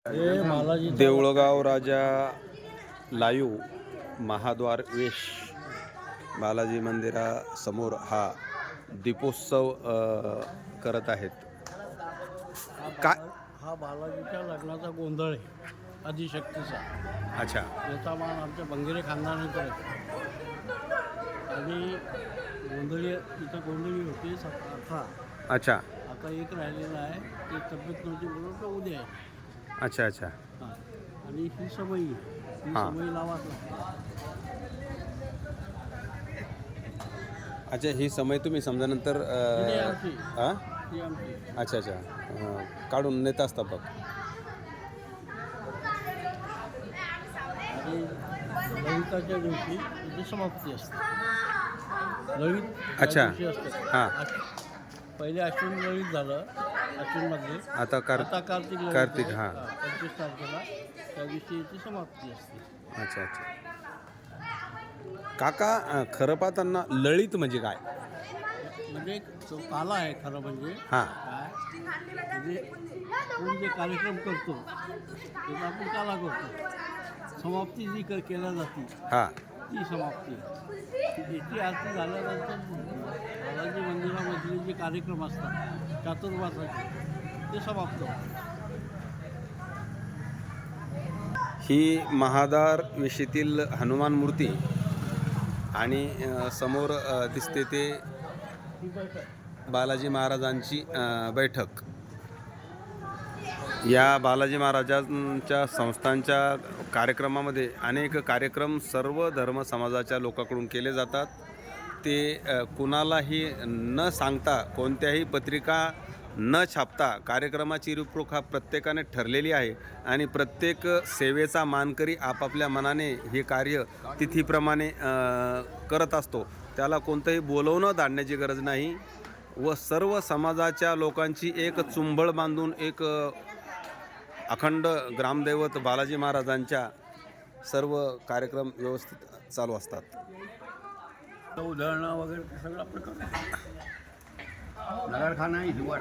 Deulgaon Raja live महाद्वार वेश बालाजी मंदिरासमोर हा दीपोत्सव करत आहेत. हा बालाजीच्या लग्नाचा गोंधळ आहे, आदिशक्तीचा. अच्छा. याचा मान आमच्या बंगेरे खानदानाकडे आणि गोंधळी होती 18. अच्छा. आता एक राहिलेला आहे, ते तब्येत नव्हती म्हणून तो उद्या आहे. अच्छा अच्छा. हां, आणि ही समई लावा. अच्छा, ही समय तुम्ही समजा नंतर आमची अच्छा अच्छा काढून नेत असता बघ. आणि ललिताच्या दिवशी त्याची समाप्ती असते. ललित अच्छा. असते. हां. पहिले अश्विन ललित झालं, अश्विनमध्ये. आता कार्तिक. हां. 25 तारखेला त्या दिवशी याची समाप्ती असते. अच्छा अच्छा. काका, खरं पाहताना ललित म्हणजे काय? म्हणजे तो काला आहे खरं म्हणजे. हां. काय म्हणजे आपण जे कार्यक्रम करतो त्याचा आपण काला करतो. समाप्ती जी केल्या जाते हां. ती समाप्ती. याची आरती झाल्यानंतर बालाजी मंदिरामधले जे कार्यक्रम असतात चातुर्मासाचे ते समाप्त होतात. ही महाद्वार वेशीतील हनुमान मूर्ती आणि समोर दिसते ते बालाजी महाराजांची बैठक. या बालाजी महाराजांच्या संस्थांच्या कार्यक्रमामध्ये अनेक कार्यक्रम सर्व धर्म समाजाच्या लोकांकडून केले जातात. ते कुणालाही न सांगता, कोणत्याही पत्रिका न छापता कार्यक्रमाची रूपरेखा प्रत्येकाने ठरलेली आहे आणि प्रत्येक सेवेचा मानकरी आपापल्या मनाने हे कार्य तिथीप्रमाणे करत असतो. त्याला कोणतंही बोलवणं धाडण्याची गरज नाही व सर्व समाजाच्या लोकांची एक चुंबळ बांधून एक अखंड ग्रामदैवत बालाजी महाराजांच्या सर्व कार्यक्रम व्यवस्थित चालू असतात. उधळणं वगैरे सगळा प्रकार नगरखाना हिरवळ.